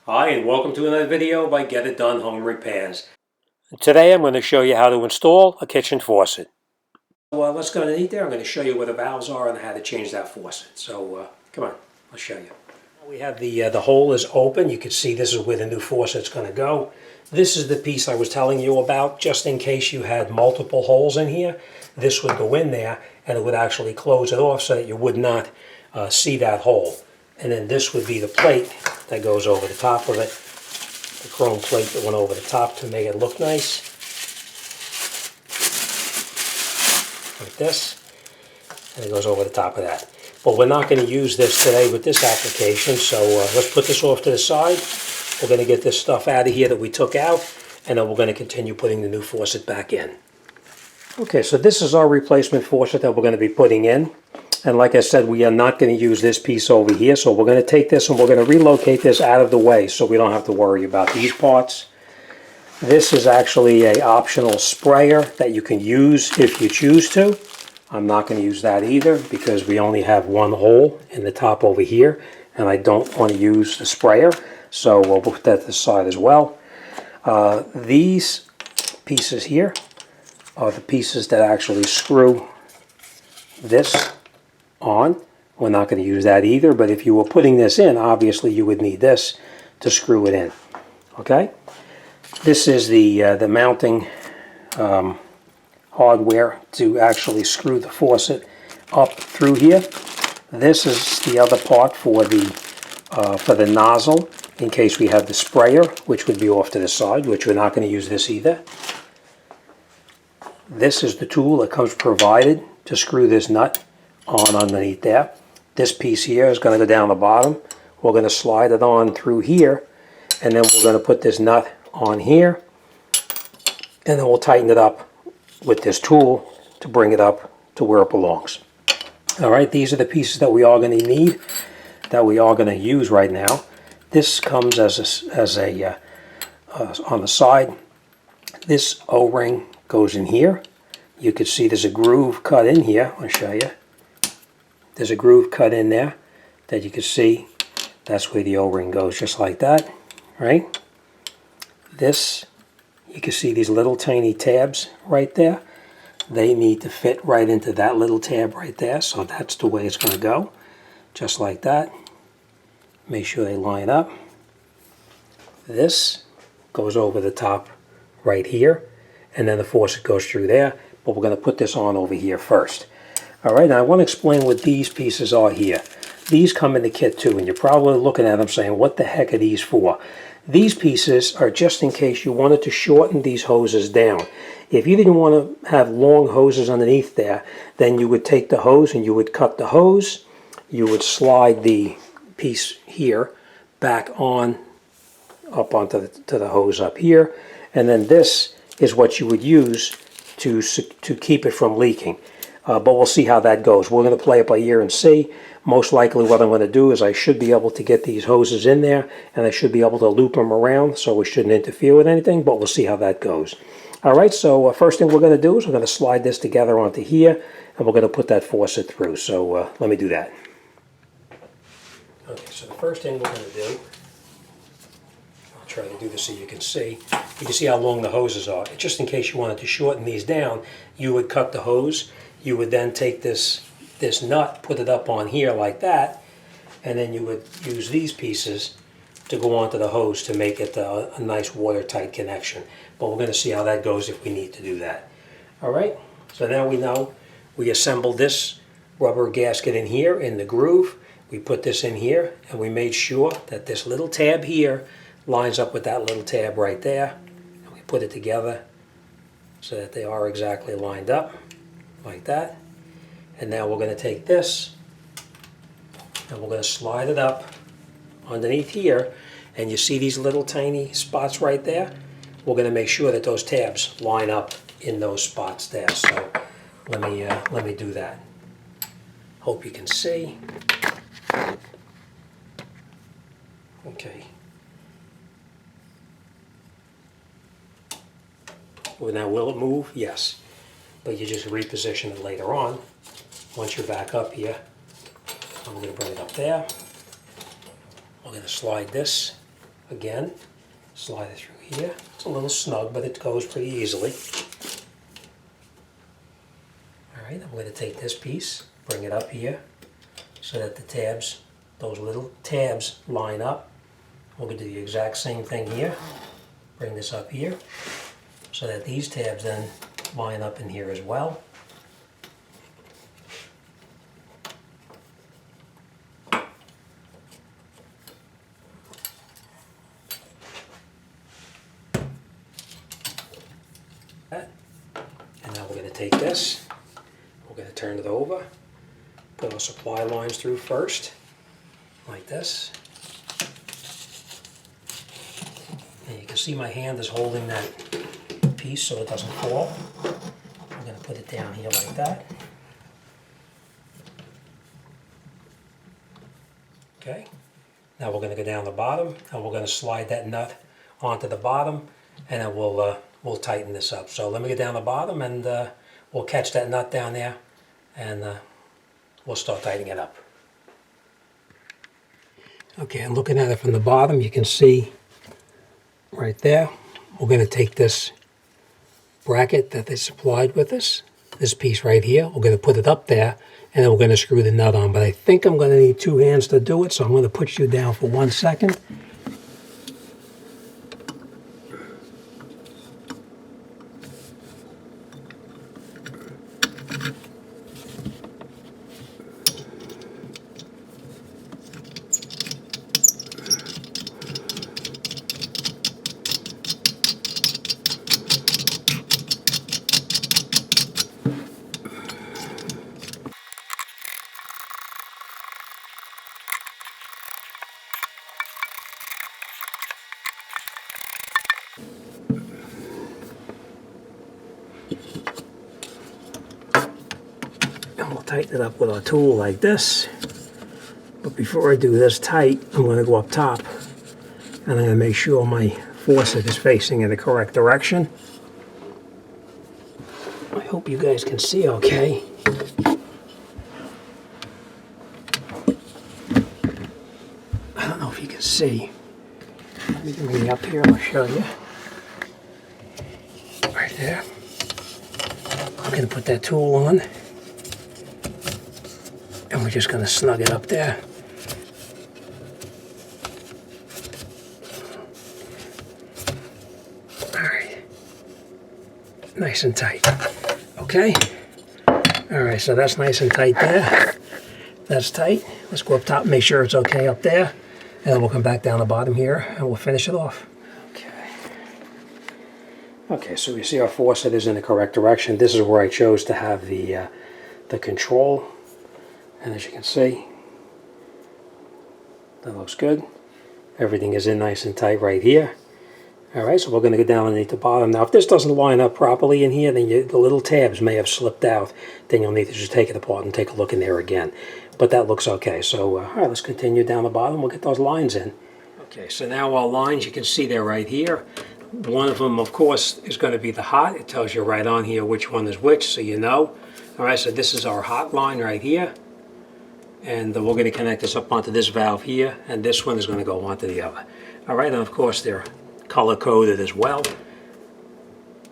Hi, and welcome to another video by Get It Done Home Repairs. Today I'm going to show you how to install a kitchen faucet. Well, let's go underneath there. I'm going to show you where the valves are and how to change that faucet. So come on, I'll show you. We have the hole is open. You can see this is where the new faucet's going to go. This is the piece I was telling you about, just in case you had multiple holes in here. This would go in there and it would actually close it off so that you would not see that hole. And then this would be the plate that goes over the top of it, the chrome plate that went over the top to make it look nice, like this, and it goes over the top of that. But we're not going to use this today with this application, so let's put this off to the side. We're going to get this stuff out of here that we took out, and then we're going to continue putting the new faucet back in. Okay, so this is our replacement faucet that we're going to be putting in. And like I said, we are not going to use this piece over here, so we're going to take this and we're going to relocate this out of the way so we don't have to worry about these parts. This is actually an optional sprayer that you can use if you choose to. I'm not going to use that either because we only have one hole in the top over here and I don't want to use the sprayer, so we'll put that to the side as well. These pieces here are the pieces that actually screw this on. We're not going to use that either, but if you were putting this in, obviously you would need this to screw it in. Okay, this is the mounting hardware to actually screw the faucet up through here. This is the other part for the nozzle in case we have the sprayer, which would be off to the side, which we're not going to use this either. This is the tool that comes provided to screw this nut on underneath there. This piece here is going to go down the bottom. We're going to slide it on through here, and then we're going to put this nut on here, and then we'll tighten it up with this tool to bring it up to where it belongs. All right, these are the pieces that we are going to need, that we are going to use right now. This comes as a on the side. This O-ring goes in here. You can see there's a groove cut in here. I'll show you. There's a groove cut in there that you can see. That's where the O-ring goes, just like that, right? This, you can see these little tiny tabs right there. They need to fit right into that little tab right there, so that's the way it's going to go, just like that. Make sure they line up. This goes over the top right here, and then the faucet goes through there, but we're going to put this on over here first. All right, now I want to explain what these pieces are here. These come in the kit too, and you're probably looking at them saying, what the heck are these for? These pieces are just in case you wanted to shorten these hoses down. If you didn't want to have long hoses underneath there, then you would take the hose and you would cut the hose. You would slide the piece here back on, up onto the hose up here, and then this is what you would use to keep it from leaking. But we'll see how that goes. We're going to play it by ear and see. Most likely what I'm going to do is I should be able to get these hoses in there, and I should be able to loop them around so we shouldn't interfere with anything, but we'll see how that goes. All right, so first thing we're going to do is we're going to slide this together onto here, and we're going to put that faucet through. So let me do that. Okay, so the first thing we're going to do, I'll try to do this so you can see. You can see how long the hoses are. Just in case you wanted to shorten these down, you would cut the hose. You would then take this nut, put it up on here like that, and then you would use these pieces to go onto the hose to make it a nice watertight connection. But we're going to see how that goes if we need to do that. All right, so now we know we assembled this rubber gasket in here in the groove. We put this in here, and we made sure that this little tab here lines up with that little tab right there. And we put it together so that they are exactly lined up, like that. And now we're going to take this and we're going to slide it up underneath here, and you see these little tiny spots right there? We're going to make sure that those tabs line up in those spots there. So let me do that. Hope you can see. Okay. Well, now will it move? Yes. But you just reposition it later on. Once you're back up here, I'm going to bring it up there. We're going to slide this Again, slide it through here. It's a little snug, but it goes pretty easily. Alright, I'm going to take this piece, bring it up here, so that the tabs, those little tabs, line up. We're going to do the exact same thing here. Bring this up here, so that these tabs then line up in here as well. And now we're going to take this, we're going to turn it over, put our supply lines through first, like this. And you can see my hand is holding that piece so it doesn't fall. I'm going to put it down here like that. Okay. Now we're going to go down the bottom and we're going to slide that nut onto the bottom, and then we'll tighten this up. So let me get down the bottom and we'll catch that nut down there, and we'll start tightening it up. Okay, and looking at it from the bottom, you can see right there, we're going to take this bracket that they supplied with us, this piece right here, we're going to put it up there, and then we're going to screw the nut on. But I think I'm going to need 2 hands to do it, so I'm going to put you down for 1 second. And we'll tighten it up with our tool like this. But before I do this tight, I'm going to go up top, and I'm going to make sure my faucet is facing in the correct direction. I hope you guys can see okay. I don't know if you can see. Let me bring it up here and I'll show you. Right there. I'm going to put that tool on, and we're just going to snug it up there. Alright. Nice and tight. Okay. Alright, so that's nice and tight there. That's tight. Let's go up top and make sure it's okay up there. And then we'll come back down the bottom here and we'll finish it off. Okay, so we see our faucet is in the correct direction. This is where I chose to have the control. And as you can see, that looks good. Everything is in nice and tight right here. Alright, so we're going to go down underneath the bottom. Now, if this doesn't line up properly in here, then the little tabs may have slipped out. Then you'll need to just take it apart and take a look in there again. But that looks okay. So, alright, let's continue down the bottom. We'll get those lines in. Okay, so now our lines, you can see they're right here. One of them, of course, is going to be the hot. It tells you right on here which one is which, so you know. Alright, so this is our hot line right here. And we're going to connect this up onto this valve here, and this one is going to go onto the other. Alright, and of course they're color coded as well,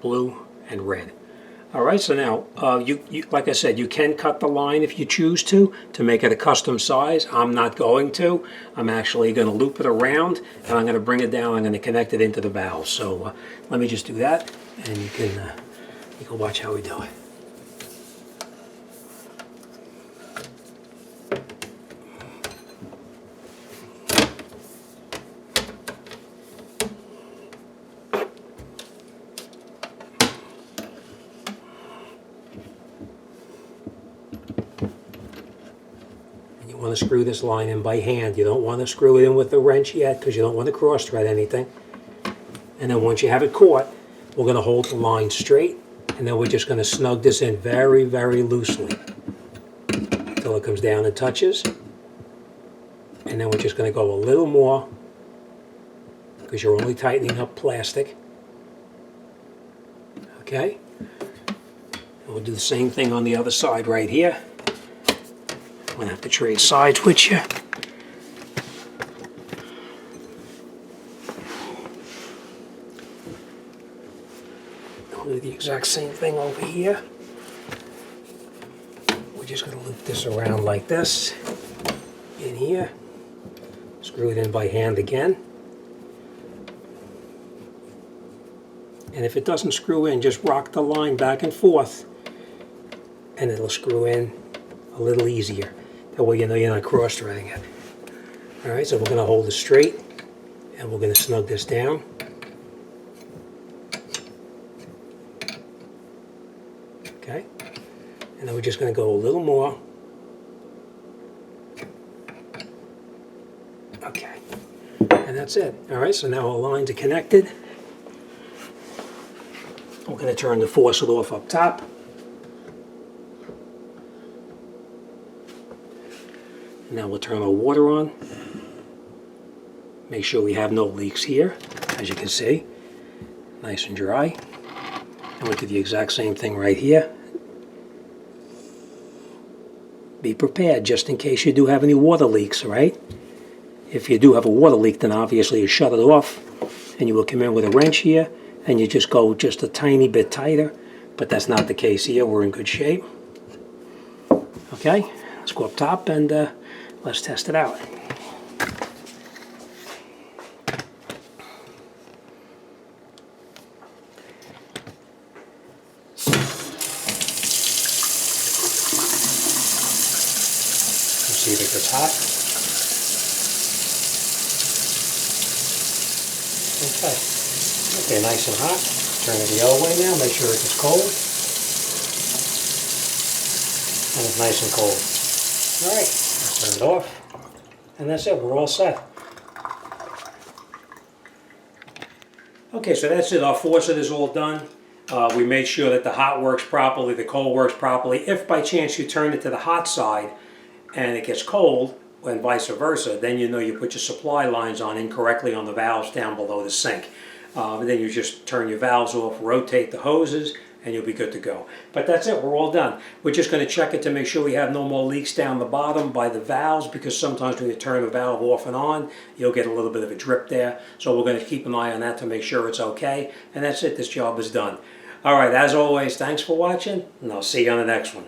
blue and red. Alright, so now, you like I said, you can cut the line if you choose to make it a custom size. I'm not going to. I'm actually going to loop it around, and I'm going to bring it down. I'm going to connect it into the valve. So let me just do that, and you can watch how we do it. You want to screw this line in by hand. You don't want to screw it in with the wrench yet because you don't want to cross thread anything. And then once you have it caught, we're going to hold the line straight, and then we're just going to snug this in very, very loosely until it comes down and touches. And then we're just going to go a little more because you're only tightening up plastic. Okay? And we'll do the same thing on the other side right here. I'm going to have to trade sides with you. do the exact same thing over here. We're just going to loop this around like this, in here, screw it in by hand again. And if it doesn't screw in, just rock the line back and forth, and it'll screw in a little easier. That way you know you're not cross-threading it. All right, so we're going to hold it straight, and we're going to snug this down. Okay, and then we're just going to go a little more. Okay, and that's it. All right, so now our lines are connected. We're going to turn the faucet off up top. Now we'll turn our water on. Make sure we have no leaks here, as you can see. Nice and dry. And we'll do the exact same thing right here. Be prepared just in case you do have any water leaks, all right? If you do have a water leak, then obviously you shut it off, and you will come in with a wrench here, and you just go just a tiny bit tighter, but that's not the case here. We're in good shape. Okay, let's go up top and let's test it out. See if it gets hot. Okay. Okay, nice and hot. Turn it the other way now. Make sure it gets cold. And it's nice and cold. Alright, turn it off. And that's it. We're all set. Okay, so that's it. Our faucet is all done. We made sure that the hot works properly, the cold works properly. If by chance you turn it to the hot side and it gets cold, and vice versa, then you know you put your supply lines on incorrectly on the valves down below the sink. Then you just turn your valves off, rotate the hoses, and you'll be good to go. But that's it, we're all done. We're just going to check it to make sure we have no more leaks down the bottom by the valves, because sometimes when you turn the valve off and on, you'll get a little bit of a drip there. So we're going to keep an eye on that to make sure it's okay. And that's it, this job is done. Alright, as always, thanks for watching, and I'll see you on the next one.